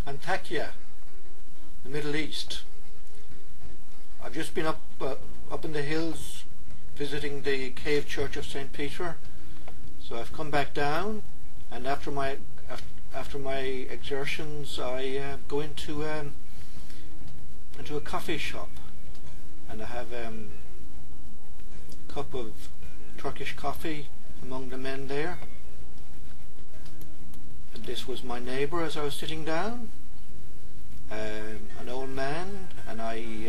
ANTAKYA, the Middle East. I've just been up in the hills visiting the cave church of St. Peter, so I've come back down, and after my exertions I go into a coffee shop, and I have a cup of Turkish coffee among the men there. And this was my neighbour as I was sitting down, an old man, and I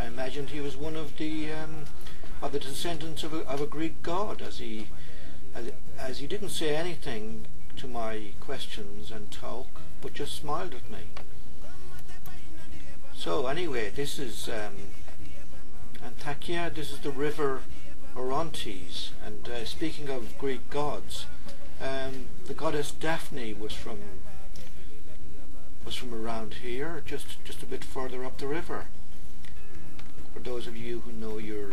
imagined he was one of the descendants of a Greek god, as he didn't say anything to my questions and talk, but just smiled at me. So anyway, this is ANTAKYA. This is the river Orontes, and speaking of Greek gods, the goddess Daphne was from around here, just a bit further up the river, for those of you who know your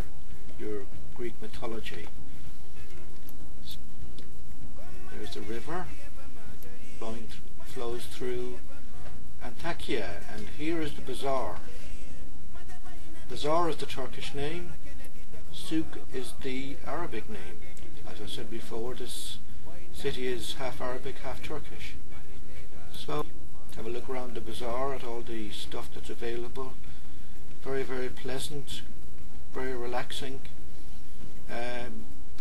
Greek mythology. There's the river flows through ANTAKYA, and here is the bazaar. Bazaar is the Turkish name, souk is the Arabic name. As I said before, this city is half Arabic, half Turkish. So have a look around the bazaar at all the stuff that's available. Very, very pleasant, very relaxing,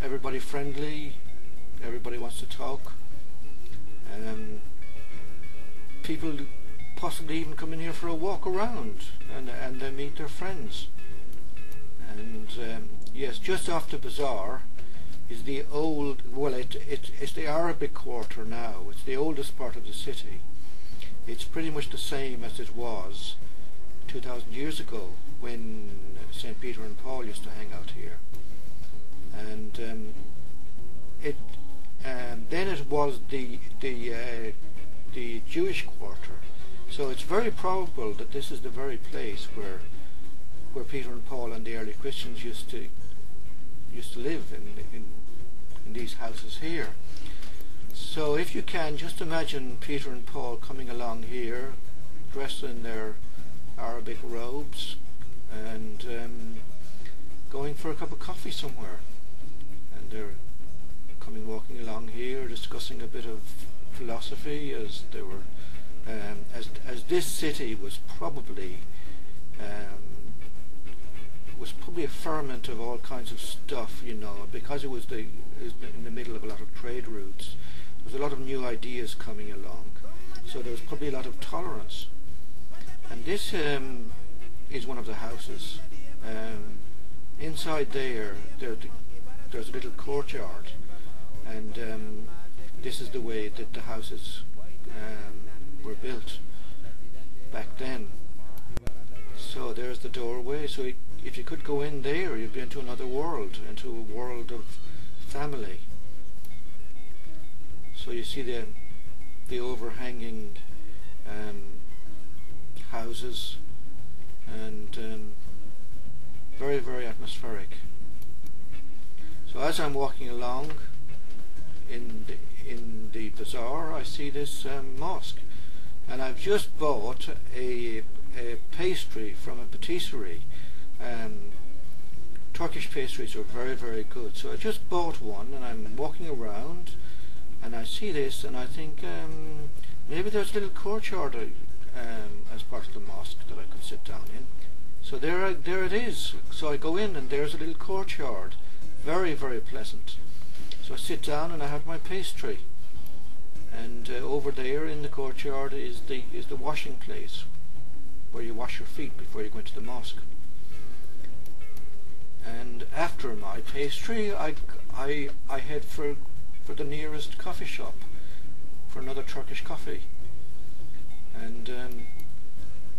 everybody friendly, everybody wants to talk. People possibly even come in here for a walk around, and they meet their friends. And yes, just off the bazaar is the old, well, it's the Arabic quarter now. It's the oldest part of the city. It's pretty much the same as it was 2,000 years ago when St. Peter and Paul used to hang out here. And then it was the Jewish quarter. So it's very probable that this is the very place where Peter and Paul and the early Christians used to live in these houses here. So if you can, just imagine Peter and Paul coming along here, dressed in their Arabic robes, and going for a cup of coffee somewhere. And they're walking along here, discussing a bit of philosophy, as they were, as this city was probably a ferment of all kinds of stuff, you know, because it was in the middle of a lot of trade routes. There was a lot of new ideas coming along, so there was probably a lot of tolerance. And this is one of the houses. Inside there's a little courtyard, and this is the way that the houses were built back then. So there's the doorway. So if you could go in there, you'd be into another world, into a world of family. So you see the overhanging houses, and very, very atmospheric. So as I'm walking along in the bazaar, I see this mosque, and I've just bought a pastry from a patisserie. Turkish pastries are very, very good. So I just bought one, and I'm walking around, and I see this, and I think maybe there's a little courtyard as part of the mosque that I could sit down in. So there it is. So I go in, and there's a little courtyard, very, very pleasant. So I sit down and I have my pastry, and over there in the courtyard is the washing place where you wash your feet before you go into the mosque. And after my pastry, I head for the nearest coffee shop for another Turkish coffee. And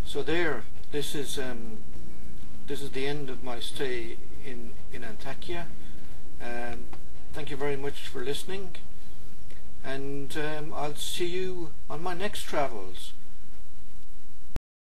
so this is the end of my stay in ANTAKYA. Thank you very much for listening, and I'll see you on my next travels.